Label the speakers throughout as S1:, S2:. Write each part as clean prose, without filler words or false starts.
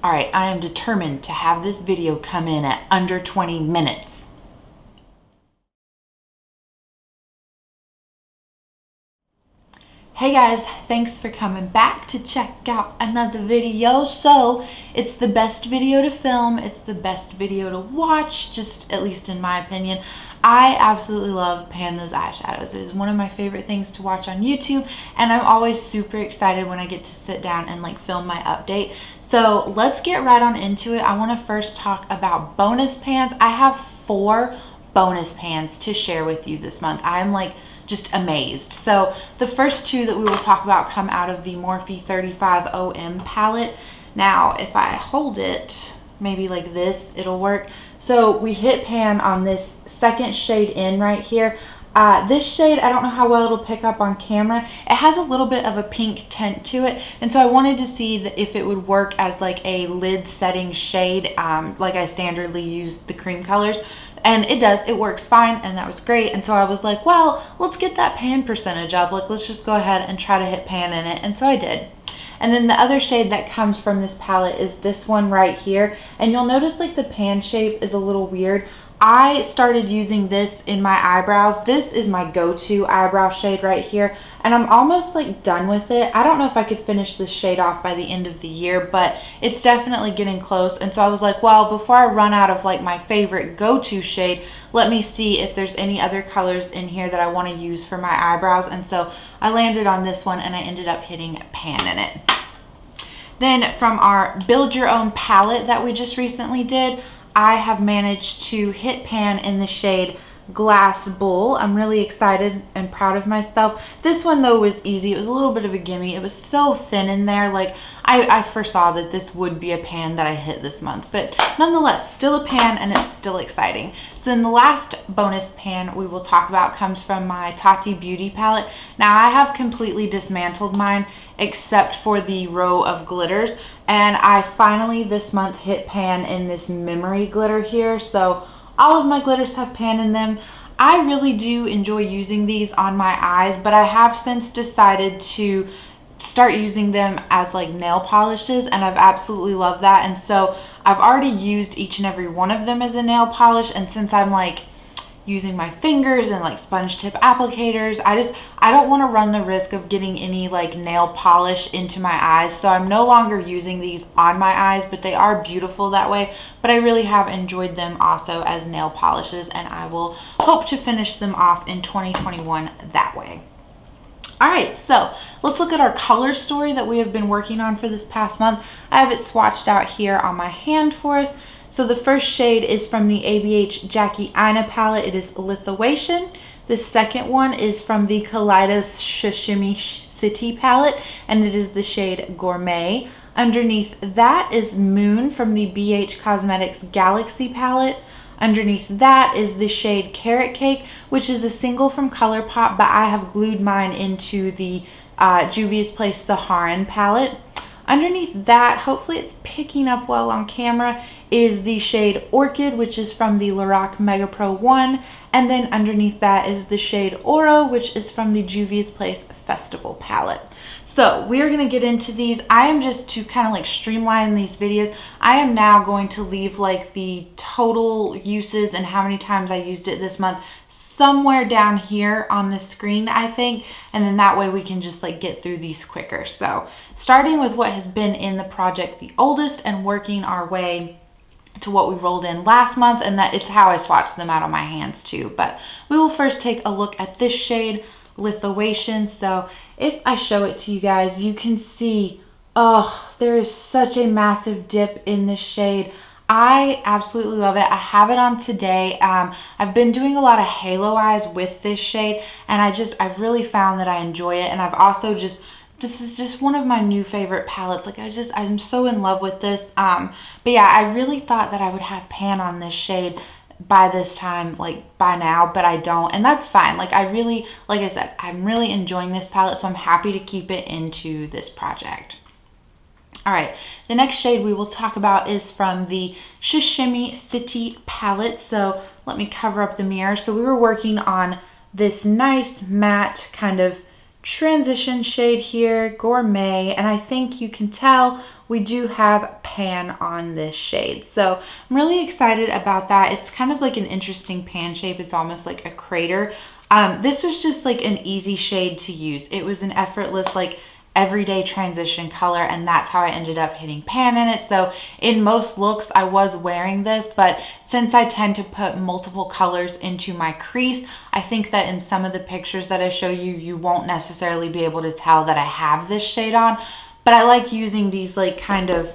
S1: All right, I am determined to have this video come in at under 20 minutes. Hey guys, thanks for coming back to check out another video. So it's the best video to film, it's the best video to watch, just at least in my opinion. I absolutely love pan those eyeshadows. It is one of my favorite things to watch on YouTube, and I'm always super excited when I get to sit down and like film my update. So let's get right on into it. I want to first talk about bonus pans. I have 4 bonus pans to share with you this month. I'm like just amazed. So the first 2 that we will talk about come out of the Morphe 35 OM palette. Now if I hold it maybe like this, it'll work. So we hit pan on this second shade in right here. This shade, I don't know how well it'll pick up on camera. It has a little bit of a pink tint to it, and so I wanted to see if it would work as like a lid setting shade, like I standardly use the cream colors. And it does, it works fine, and that was great. And so I was like, well, let's get that pan percentage up. Like, let's just go ahead and try to hit pan in it. And so I did. And then the other shade that comes from this palette is this one right here. And you'll notice like the pan shape is a little weird. I started using this in my eyebrows. This is my go-to eyebrow shade right here, and I'm almost like done with it. I don't know if I could finish this shade off by the end of the year, but it's definitely getting close. And so I was like, well, before I run out of like my favorite go-to shade, let me see if there's any other colors in here that I want to use for my eyebrows. And so I landed on this one, and I ended up hitting pan in it. Then from our Build Your Own palette that we just recently did, I have managed to hit pan in the shade Glass Bull. I'm really excited and proud of myself. This one though was easy. It was a little bit of a gimme. It was so thin in there. Like I foresaw that this would be a pan that I hit this month, but nonetheless, still a pan, and it's still exciting. So then the last bonus pan we will talk about comes from my Tati Beauty palette. Now I have completely dismantled mine except for the row of glitters, and I finally this month hit pan in this memory glitter here. So all of my glitters have pan in them. I really do enjoy using these on my eyes, but I have since decided to start using them as like nail polishes, and I've absolutely loved that. And so I've already used each and every one of them as a nail polish, and since I'm like using my fingers and like sponge tip applicators, I don't want to run the risk of getting any like nail polish into my eyes. So I'm no longer using these on my eyes, but they are beautiful that way. But I really have enjoyed them also as nail polishes, and I will hope to finish them off in 2021 that way. All right, so let's look at our color story that we have been working on for this past month. I have it swatched out here on my hand for us. So the first shade is from the ABH Jackie Aina palette. It is Lituation. The second one is from the Kaleidos Sashimi City palette, and it is the shade Gourmet. Underneath that is Moon from the BH Cosmetics Galaxy palette. Underneath that is the shade Carrot Cake, which is a single from ColourPop, but I have glued mine into the Juvia's Place Saharan palette. Underneath that, hopefully it's picking up well on camera, is the shade Orchid, which is from the Lorac Mega Pro 1. And then underneath that is the shade Oro, which is from the Juvia's Place Festival palette. So we are going to get into these. I am just to kind of like streamline these videos. I am now going to leave like the total uses and how many times I used it this month somewhere down here on the screen, I think, and then that way we can just like get through these quicker. So starting with what has been in the project the oldest and working our way to what we rolled in last month, and that it's how I swatched them out on my hands too. But we will first take a look at this shade Lituation. So if I show it to you guys, you can see, oh, there is such a massive dip in this shade. I absolutely love it. I have it on today. I've been doing a lot of halo eyes with this shade, and I've really found that I enjoy it. And I've also this is just one of my new favorite palettes. Like I'm so in love with this. But yeah, I really thought that I would have pan on this shade by this time, like by now, but I don't, and that's fine. Like I said, I'm really enjoying this palette, so I'm happy to keep it into this project. All right, the next shade we will talk about is from the Sashimi City palette. So let me cover up the mirror. So we were working on this nice matte kind of transition shade here, Gourmet, and I think you can tell we do have pan on this shade. So I'm really excited about that. It's kind of like an interesting pan shape. It's almost like a crater. This was just like an easy shade to use. It was an effortless, like everyday transition color, and that's how I ended up hitting pan in it. So in most looks I was wearing this, but since I tend to put multiple colors into my crease, I think that in some of the pictures that I show you, you won't necessarily be able to tell that I have this shade on. But I like using these like kind of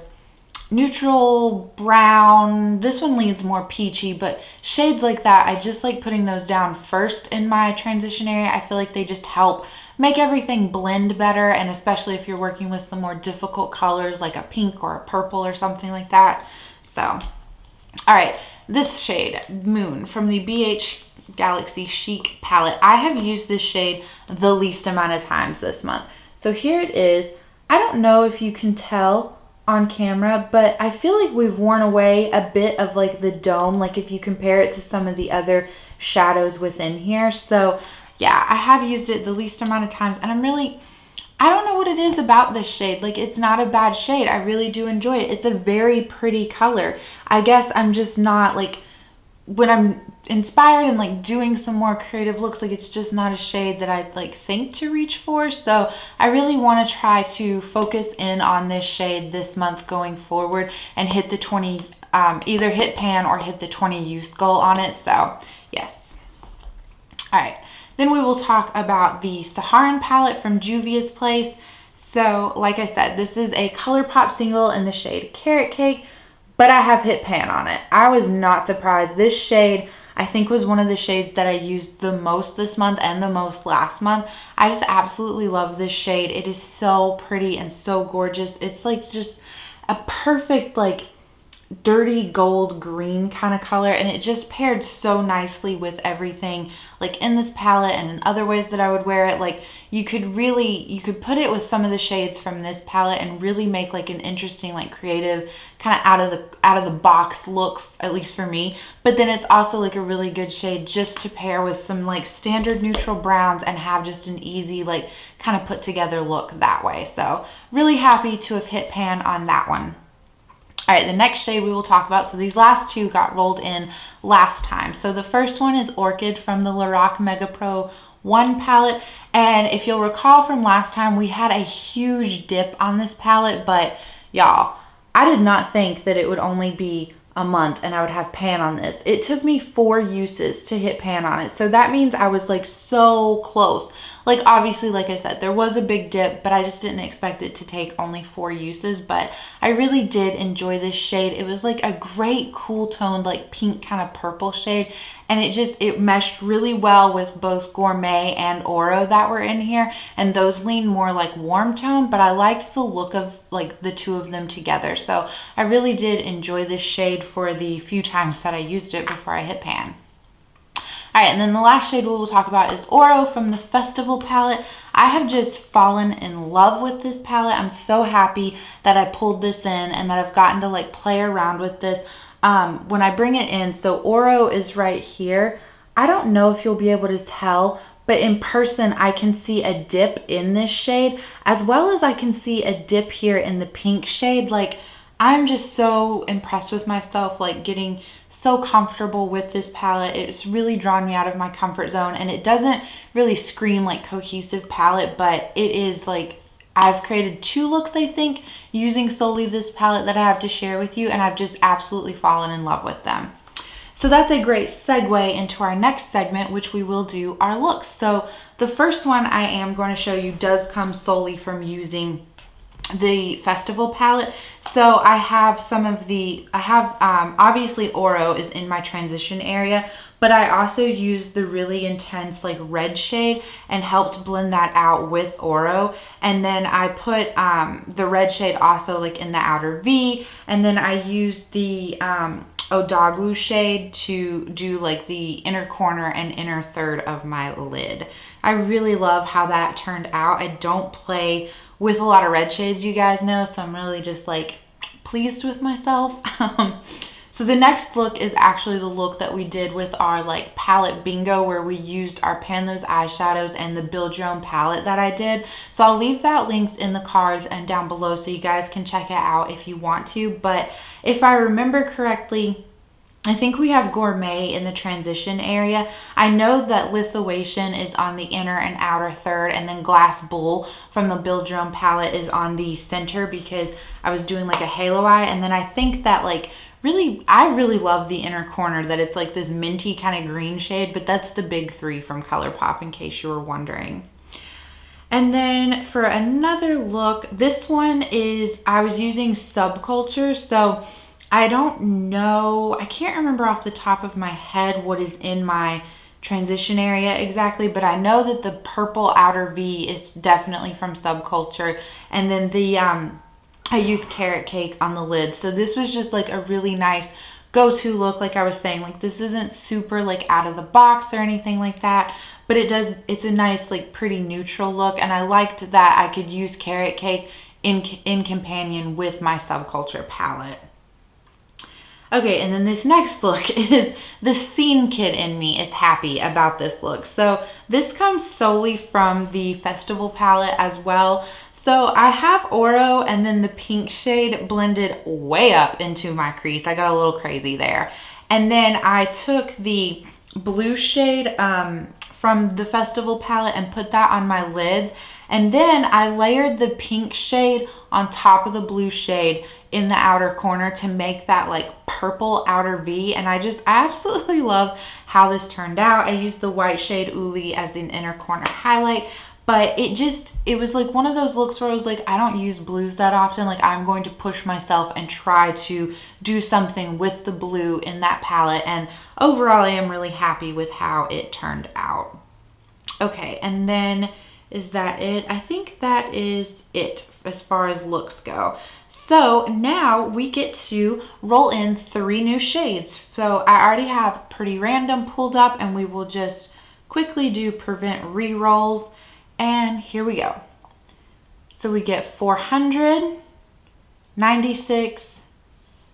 S1: neutral brown, this one leans more peachy, but shades like that, I just like putting those down first in my transition area. I feel like they just help make everything blend better, and especially if you're working with some more difficult colors like a pink or a purple or something like that. So, all right, this shade, Moon, from the BH Galaxy Chic palette. I have used this shade the least amount of times this month. So here it is. I don't know if you can tell on camera, but I feel like we've worn away a bit of like the dome, like if you compare it to some of the other shadows within here. So yeah, I have used it the least amount of times, and I don't know what it is about this shade. Like, it's not a bad shade. I really do enjoy it. It's a very pretty color. I guess I'm just not like, when I'm inspired and like doing some more creative looks, like it's just not a shade that I like think to reach for. So I really want to try to focus in on this shade this month going forward and hit the 20, either hit pan or hit the 20 use goal on it. So yes. All right. Then we will talk about the Saharan palette from Juvia's Place. So like I said, this is a ColourPop single in the shade Carrot Cake, but I have hit pan on it. I was not surprised. This shade, I think, was one of the shades that I used the most this month and the most last month. I just absolutely love this shade. It is so pretty and so gorgeous. It's like just a perfect like dirty gold green kind of color, and it just paired so nicely with everything like in this palette and in other ways that I would wear it. Like you could put it with some of the shades from this palette and really make like an interesting, like creative kind of out of the box look, at least for me. But then it's also like a really good shade just to pair with some like standard neutral browns and have just an easy like kind of put together look that way. So really happy to have hit pan on that one. All right, the next shade we will talk about, so these last two got rolled in last time. So the first one is Orchid from the Lorac Mega Pro 1 palette. And if you'll recall from last time, we had a huge dip on this palette, but y'all, I did not think that it would only be a month and I would have pan on this. It took me 4 uses to hit pan on it. So that means I was like so close. Like obviously, like I said, there was a big dip, but I just didn't expect it to take only 4 uses. But I really did enjoy this shade. It was like a great cool toned, like pink kind of purple shade. And it meshed really well with both Gourmet and Oro that were in here. And those lean more like warm tone, but I liked the look of like the two of them together. So I really did enjoy this shade for the few times that I used it before I hit pan. All right, and then the last shade we will talk about is Oro from the Festival palette. I have just fallen in love with this palette. I'm so happy that I pulled this in and that I've gotten to like play around with this. When I bring it in, so Oro is right here. I don't know if you'll be able to tell, but in person I can see a dip in this shade, as well as I can see a dip here in the pink shade. Like, I'm just so impressed with myself, like getting so comfortable with this palette. It's really drawn me out of my comfort zone, and it doesn't really scream like cohesive palette, but it is like, I've created 2 looks, I think, using solely this palette that I have to share with you, and I've just absolutely fallen in love with them. So that's a great segue into our next segment, which we will do our looks. So the first one I am going to show you does come solely from using the Festival palette. So I have obviously Oro is in my transition area, but I also used the really intense like red shade and helped blend that out with Oro. And then I put the red shade also like in the outer V, and then I used the Odagu shade to do like the inner corner and inner third of my lid. I really love how that turned out. I don't play with a lot of red shades, you guys know, so I'm really just like pleased with myself. So the next look is actually the look that we did with our like palette bingo, where we used our Pan Those eyeshadows and the Build Your Own palette that I did. So I'll leave that linked in the cards and down below so you guys can check it out if you want to. But if I remember correctly, I think we have Gourmet in the transition area. I know that Lituation is on the inner and outer third, and then Glass Bull from the Build Your Own palette is on the center because I was doing like a halo eye. And then I think that like I really love the inner corner, that it's like this minty kind of green shade, but that's the big three from ColourPop in case you were wondering. And then for another look, this one is, I was using Subculture, so I don't know, I can't remember off the top of my head what is in my transition area exactly, but I know that the purple outer V is definitely from Subculture, and then the I used Carrot Cake on the lid. So this was just like a really nice go-to look. Like I was saying, like this isn't super like out of the box or anything like that, but it's a nice like pretty neutral look, and I liked that I could use Carrot Cake in companion with my Subculture palette. Okay, and then this next look is the scene kid in me is happy about this look. So this comes solely from the Festival palette as well. So I have Oro and then the pink shade blended way up into my crease. I got a little crazy there. And then I took the blue shade from the Festival palette and put that on my lids. And then I layered the pink shade on top of the blue shade in the outer corner to make that like purple outer V. And I absolutely love how this turned out. I used the white shade Uli as an inner corner highlight. But it was like one of those looks where I was like, I don't use blues that often. Like I'm going to push myself and try to do something with the blue in that palette. And overall, I am really happy with how it turned out. Okay, and then is that it? I think that is it as far as looks go. So now we get to roll in 3 new shades. So I already have Pretty Random pulled up, and we will just quickly do Prevent Rerolls. And here we go. So we get 400, 96,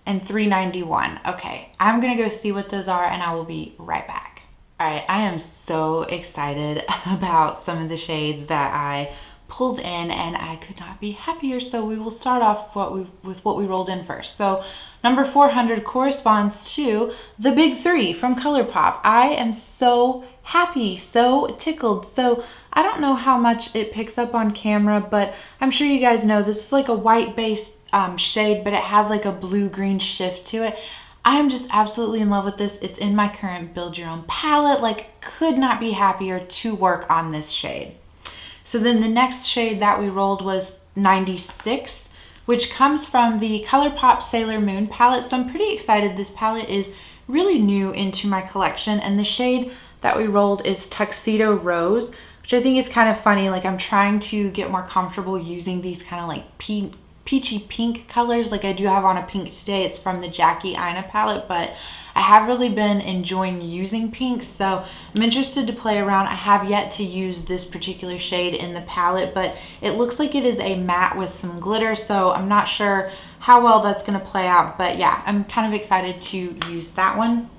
S1: and 391. Okay, I'm gonna go see what those are and I will be right back. All right, I am so excited about some of the shades that I pulled in, and I could not be happier. So we will start off with what we rolled in first. So number 400 corresponds to the big 3 from ColourPop. I am so happy, so tickled. So I don't know how much it picks up on camera, but I'm sure you guys know this is like a white based shade, but it has like a blue-green shift to it. I am just absolutely in love with this. It's in my current Build Your Own palette. Like, could not be happier to work on this shade. So then the next shade that we rolled was 96, which comes from the ColourPop Sailor Moon palette. So I'm pretty excited. This palette is really new into my collection, and the shade that we rolled is Tuxedo Rose, which I think is kind of funny. Like I'm trying to get more comfortable using these kind of like peachy pink colors. Like I do have on a pink today. It's from the Jackie Aina palette, but I have really been enjoying using pinks, so I'm interested to play around. I have yet to use this particular shade in the palette, but it looks like it is a matte with some glitter, so I'm not sure how well that's going to play out, but yeah, I'm kind of excited to use that one.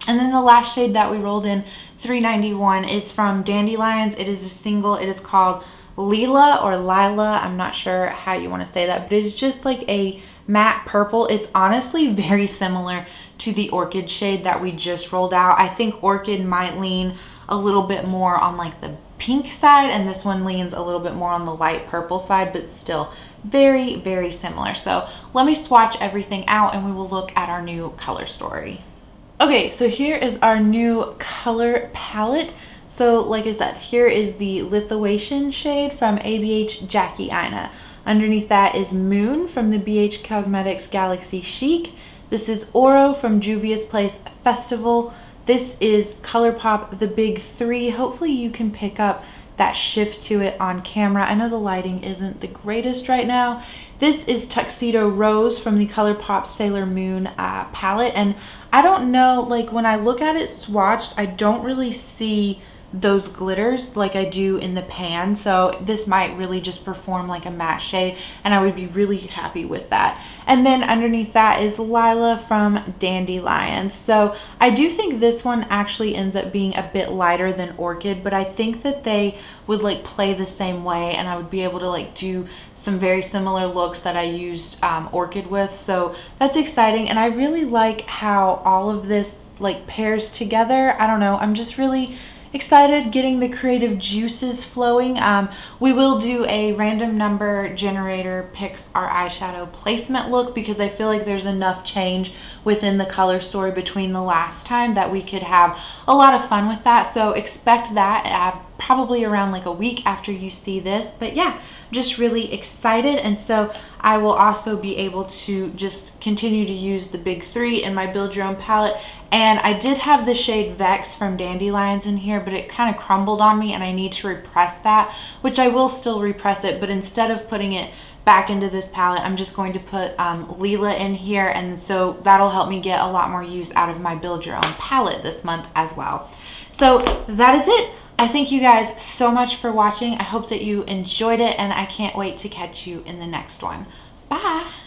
S1: And then the last shade that we rolled in, 391, is from DandyLions. It is a single. It is called Lila or Lila. I'm not sure how you want to say that, but it's just like a matte purple. It's honestly very similar to the Orchid shade that we just rolled out. I think Orchid might lean a little bit more on like the pink side, and this one leans a little bit more on the light purple side, but still very, very similar. So let me swatch everything out and we will look at our new color story. Okay, so here is our new color palette. So like I said, here is the Lituation shade from ABH Jackie Aina. Underneath that is Moon from the BH Cosmetics Galaxy Chic. This is Oro from Juvia's Place Festival. This is ColourPop, the big 3. Hopefully you can pick up that shift to it on camera. I know the lighting isn't the greatest right now. This is Tuxedo Rose from the ColourPop Sailor Moon palette. And I don't know, like when I look at it swatched, I don't really see those glitters like I do in the pan. So this might really just perform like a matte shade, and I would be really happy with that. And then underneath that is Lila from Dandelions. So I do think this one actually ends up being a bit lighter than Orchid, but I think that they would like play the same way, and I would be able to like do some very similar looks that I used Orchid with. So that's exciting, and I really like how all of this like pairs together. I don't know, I'm just really excited getting the creative juices flowing. We will do a random number generator picks our eyeshadow placement look, because I feel like there's enough change within the color story between the last time that we could have a lot of fun with that. So expect that probably around like a week after you see this. But yeah, just really excited. And so I will also be able to just continue to use the big three in my Build Your Own palette. And I did have the shade Vex from Dandelions in here, but it kind of crumbled on me and I need to repress that, which I will still repress it, but instead of putting it back into this palette, I'm just going to put Lila in here, and so that'll help me get a lot more use out of my Build Your Own palette this month as well. So that is it. I thank you guys so much for watching. I hope that you enjoyed it, and I can't wait to catch you in the next one. Bye!